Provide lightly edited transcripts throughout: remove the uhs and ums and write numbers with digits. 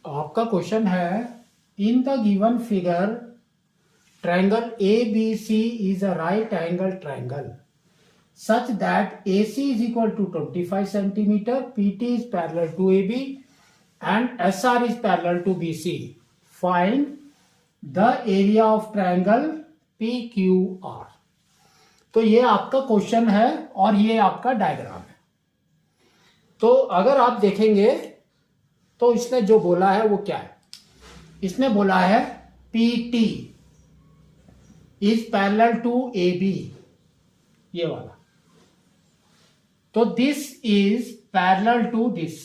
आपका क्वेश्चन है, in the given figure triangle A B C is a right angle triangle such that AC is equal to 25 centimeter, PT is parallel to AB and SR is parallel to BC. Find the area of triangle PQR. तो ये आपका question है और ये आपका diagram है। तो अगर आप देखेंगे तो इसने जो बोला है वो क्या है, इसने बोला है PT is parallel to AB, ये वाला। तो this is parallel to this.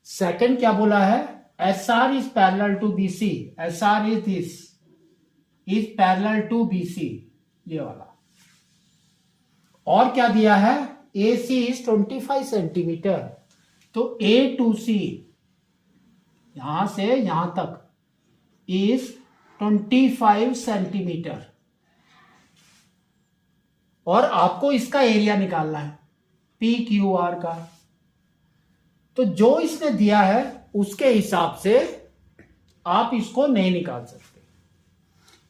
Second क्या बोला है, SR is parallel to BC, SR is this is parallel to BC, ये वाला। और क्या दिया है, AC इज 25 सेंटीमीटर, तो A टू C यहां से यहां तक इज 25 सेंटीमीटर और आपको इसका एरिया निकालना है PQR का। तो जो इसने दिया है उसके हिसाब से आप इसको नहीं निकाल सकते,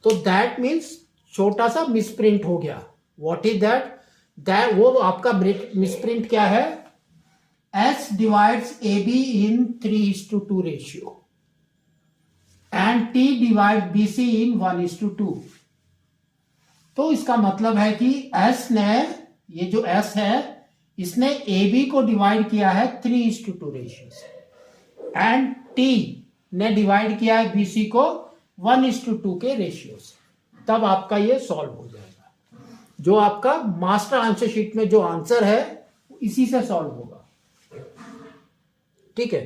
तो दैट मीन्स छोटा सा मिसप्रिंट हो गया। व्हाट इज दैट, वो आपका मिसप्रिंट क्या है, S divides AB in 3:2 ratio and T divide BC इन 1:2। तो इसका मतलब है कि S ने, ये जो S है, इसने AB को डिवाइड किया है 3:2 रेशियो से एंड T ने डिवाइड किया है BC को 1:2 के रेशियो से। तब आपका ये सॉल्व हो जाएगा। जो आपका मास्टर आंसर शीट में जो आंसर है इसी से सॉल्व होगा। ठीक है,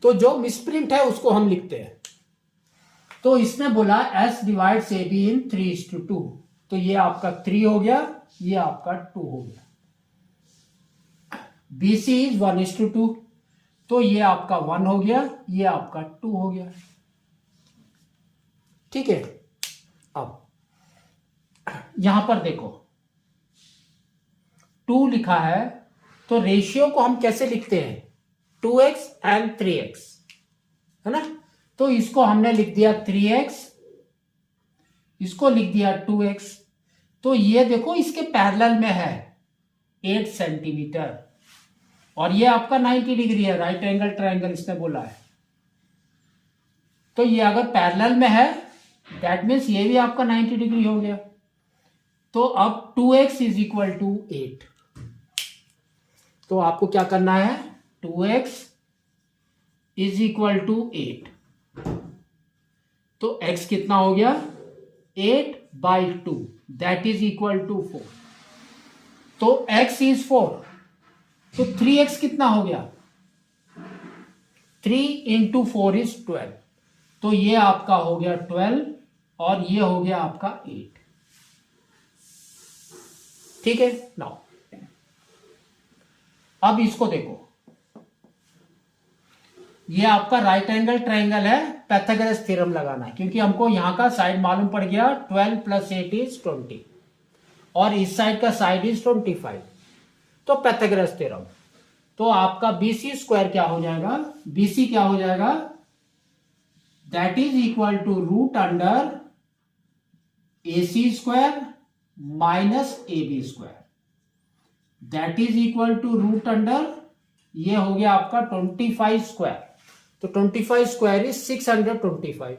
तो जो मिसप्रिंट है उसको हम लिखते हैं। तो इसने बोला S डिवाइड्स AB इन 3:2, तो ये आपका 3 हो गया, ये आपका 2 हो गया। BC इज 1:2, तो ये आपका 1 हो गया, ये आपका 2 हो गया। ठीक है, अब यहां पर देखो 2 लिखा है, तो रेशियो को हम कैसे लिखते हैं, 2x एंड 3x, है ना। तो इसको हमने लिख दिया 3x, इसको लिख दिया 2x। तो ये देखो इसके पैरेलल में है 8 सेंटीमीटर और ये आपका 90 डिग्री है, राइट एंगल ट्रायंगल इसने बोला है। तो ये अगर पैरेलल में है दैट मीन्स ये भी आपका 90 डिग्री हो गया। तो अब 2x इज इक्वल टू 8। तो आपको क्या करना है, 2x इज इक्वल टू 8। तो x कितना हो गया, 8/2, दैट इज इक्वल टू 4। तो x इज 4, तो 3x कितना हो गया, 3 × 4 इज 12। तो ये आपका हो गया 12 और ये हो गया आपका 8। ठीक है, नाउ अब इसको देखो, ये आपका राइट एंगल ट्रायंगल है, पाइथागोरस थ्योरम लगाना है क्योंकि हमको यहां का साइड मालूम पड़ गया 12 + 8 इज 20 और इस साइड का साइड इज 25। तो पाइथागोरस थ्योरम, तो आपका BC स्क्वायर क्या हो जाएगा, BC क्या हो जाएगा, that is equal to √root under AC square minus AB square, that is equal to √root under, ये हो गया आपका 25 स्क्वायर। तो 25 square is 625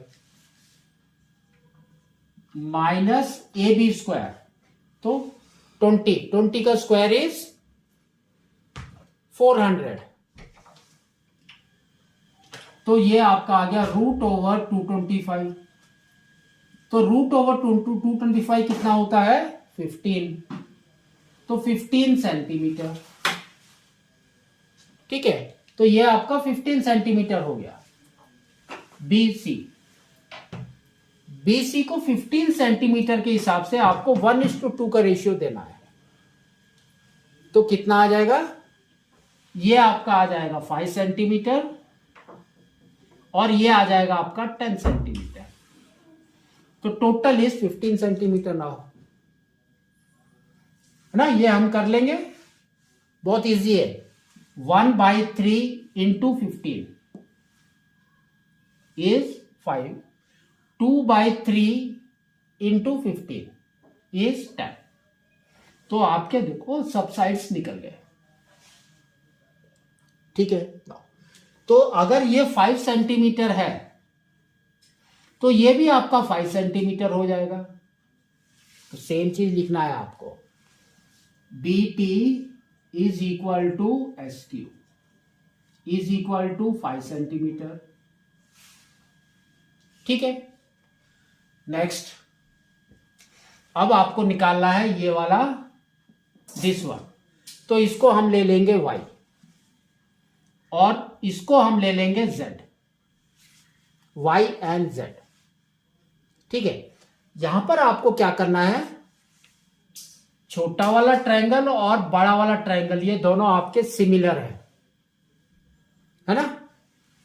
minus AB square, तो 20 का स्क्वायर इज 400। तो ये आपका आ गया √225। तो √225 कितना होता है, 15। तो 15 सेंटीमीटर। ठीक है, तो ये आपका 15 सेंटीमीटर हो गया। BC को 15 सेंटीमीटर के हिसाब से आपको 1:2 का रेशियो देना है। तो कितना आ जाएगा, ये आपका आ जाएगा 5 सेंटीमीटर और ये आ जाएगा आपका 10 सेंटीमीटर। तो टोटल इज 15 सेंटीमीटर ना हो, है ना। ये हम कर लेंगे, बहुत इजी है। 1/3 × 15 इज 5, 2/3 इंटू 15 इज 10। तो आपके देखो सब साइड्स निकल गए, ठीक है। तो अगर ये 5 सेंटीमीटर है तो ये भी आपका 5 सेंटीमीटर हो जाएगा। तो सेम चीज लिखना है आपको, BT is equal to SQ is equal to 5 centimetre, ठीक है। नेक्स्ट, अब आपको निकालना है ये वाला, दिस वन। तो इसको हम ले लेंगे Y और इसको हम ले लेंगे Z, Y एंड Z, ठीक है। यहां पर आपको क्या करना है, छोटा वाला ट्रायंगल और बड़ा वाला ट्रायंगल ये दोनों आपके सिमिलर है ना।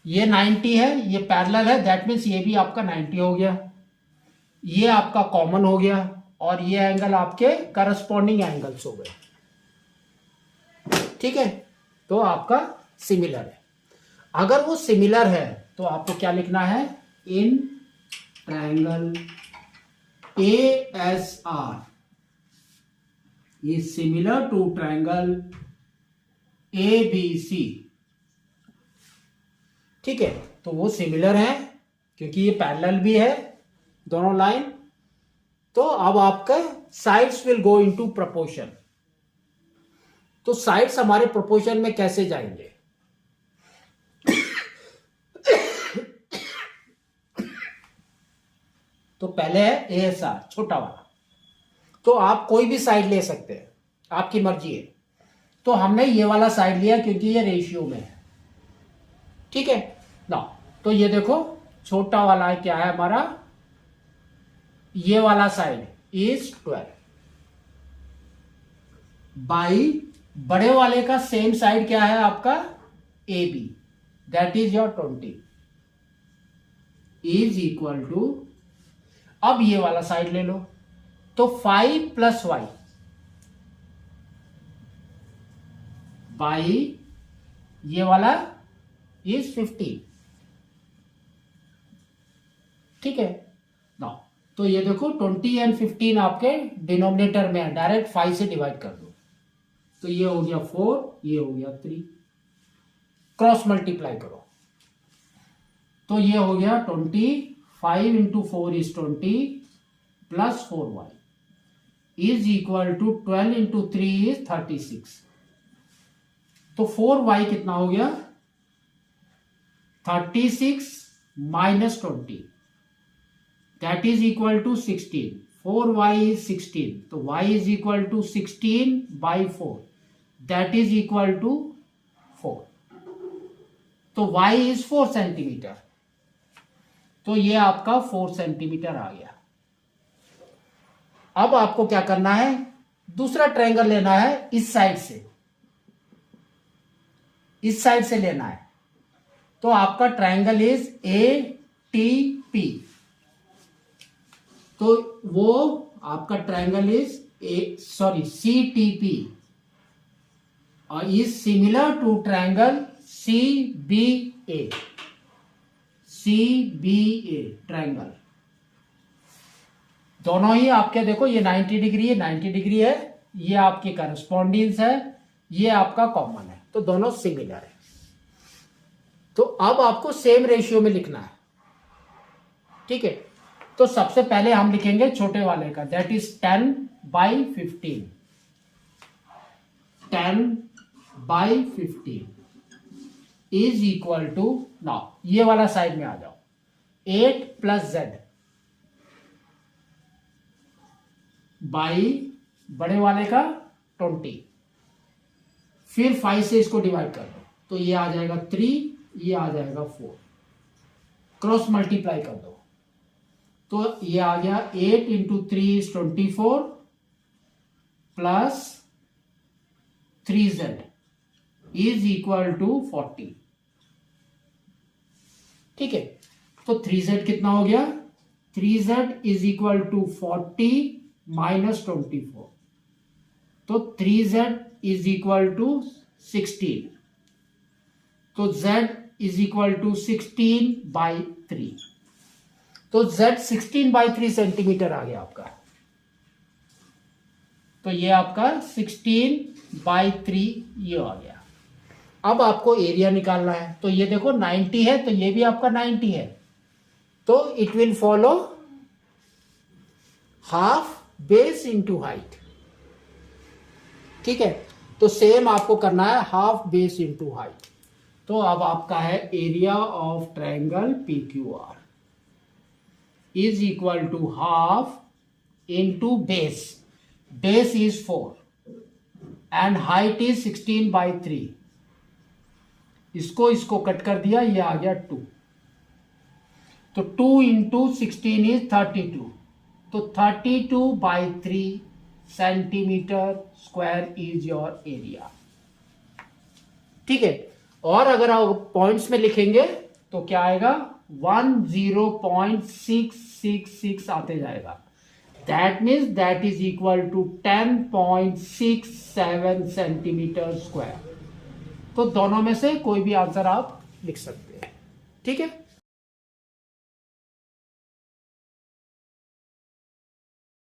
ये 90 है, ये पैरेलल है, दैट मीन्स ये भी आपका 90 हो गया, ये आपका कॉमन हो गया और ये एंगल आपके करस्पॉन्डिंग एंगल्स हो गए, ठीक है। तो आपका सिमिलर है। अगर वो सिमिलर है तो आपको क्या लिखना है, in triangle ASR is similar to triangle ABC, ठीक है। तो वो सिमिलर है क्योंकि ये पैरेलल भी है दोनों लाइन। तो अब आपका sides will go into proportion. तो साइड्स हमारे प्रोपोर्शन में कैसे जाएंगे, तो पहले है ASR छोटा वाला, तो आप कोई भी साइड ले सकते हैं, आपकी मर्जी है। तो हमने ये वाला साइड लिया क्योंकि ये रेशियो में है, ठीक है ना। तो ये देखो छोटा वाला क्या है हमारा, ये वाला साइड इज 12 बाई बड़े वाले का सेम साइड क्या है आपका AB, that is your 20 is equal to, अब ये वाला साइड ले लो, तो 5 प्लस Y बाई ये वाला इज 15, ठीक है ना। तो ये देखो 20 एंड 15 आपके डिनोमिनेटर में है, डायरेक्ट 5 से डिवाइड कर दो, तो ये हो गया 4, ये हो गया 3, क्रॉस मल्टीप्लाई करो, तो ये हो गया 20, 5 into 4 is 20 plus 4Y is equal to 12 into 3 is 36। तो 4Y कितना हो गया, 36 minus 20 that is equal to 16, 4Y is 16, तो Y is equal to 16 by 4 that is equal to 4, तो Y इज 4 सेंटीमीटर, तो ये आपका 4 सेंटीमीटर आ गया। अब आपको क्या करना है, दूसरा ट्रायंगल लेना है इस साइड से, इस साइड से लेना है। तो आपका ट्रायंगल इज ATP, तो वो आपका ट्रायंगल इज CTP और is similar to triangle CBA, CBA triangle. दोनों ही आपके देखो ये 90 डिग्री है, 90 डिग्री है, ये आपकी करस्पॉन्डेंस है, ये आपका कॉमन है, तो दोनों सिमिलर है। तो अब आपको सेम रेशियो में लिखना है, ठीक है। तो सबसे पहले हम लिखेंगे छोटे वाले का, that is 10 by 15, 10 by 15 is equal to, now ये वाला साइड में आ जाओ, 8 प्लस Z बाई बड़े वाले का 20, फिर 5 से इसको डिवाइड कर दो, तो ये आ जाएगा 3, ये आ जाएगा 4, क्रॉस मल्टीप्लाई कर दो, तो ये आ गया 8 into 3 is 24 plus 3Z is equal to 40, ठीक है। तो 3Z कितना हो गया, 3Z is equal to 40 minus 24, तो 3Z इज इक्वल टू 16, तो Z is equal to 16 by 3। तो z 16/3 सेंटीमीटर आ गया आपका। तो ये आपका 16/3 ये आ गया। अब आपको एरिया निकालना है, तो ये देखो 90 है, तो ये भी आपका 90 है, तो it will follow half base into height. ठीक है, तो सेम आपको करना है हाफ बेस इंटू हाइट। तो अब आपका है area of triangle P Q R is equal to half into base. Base is 4 and height is 16/3। इसको कट कर दिया, ये आ गया 2। तो 2 इंटू 16 इज 32। तो 32/3 centimetre square is your area. ठीक है, और अगर आप पॉइंट्स में लिखेंगे तो क्या आएगा, 10.666 आते जाएगा। That means that is equal to 10.67 centimetre square. तो दोनों में से कोई भी आंसर आप लिख सकते हैं। ठीक है।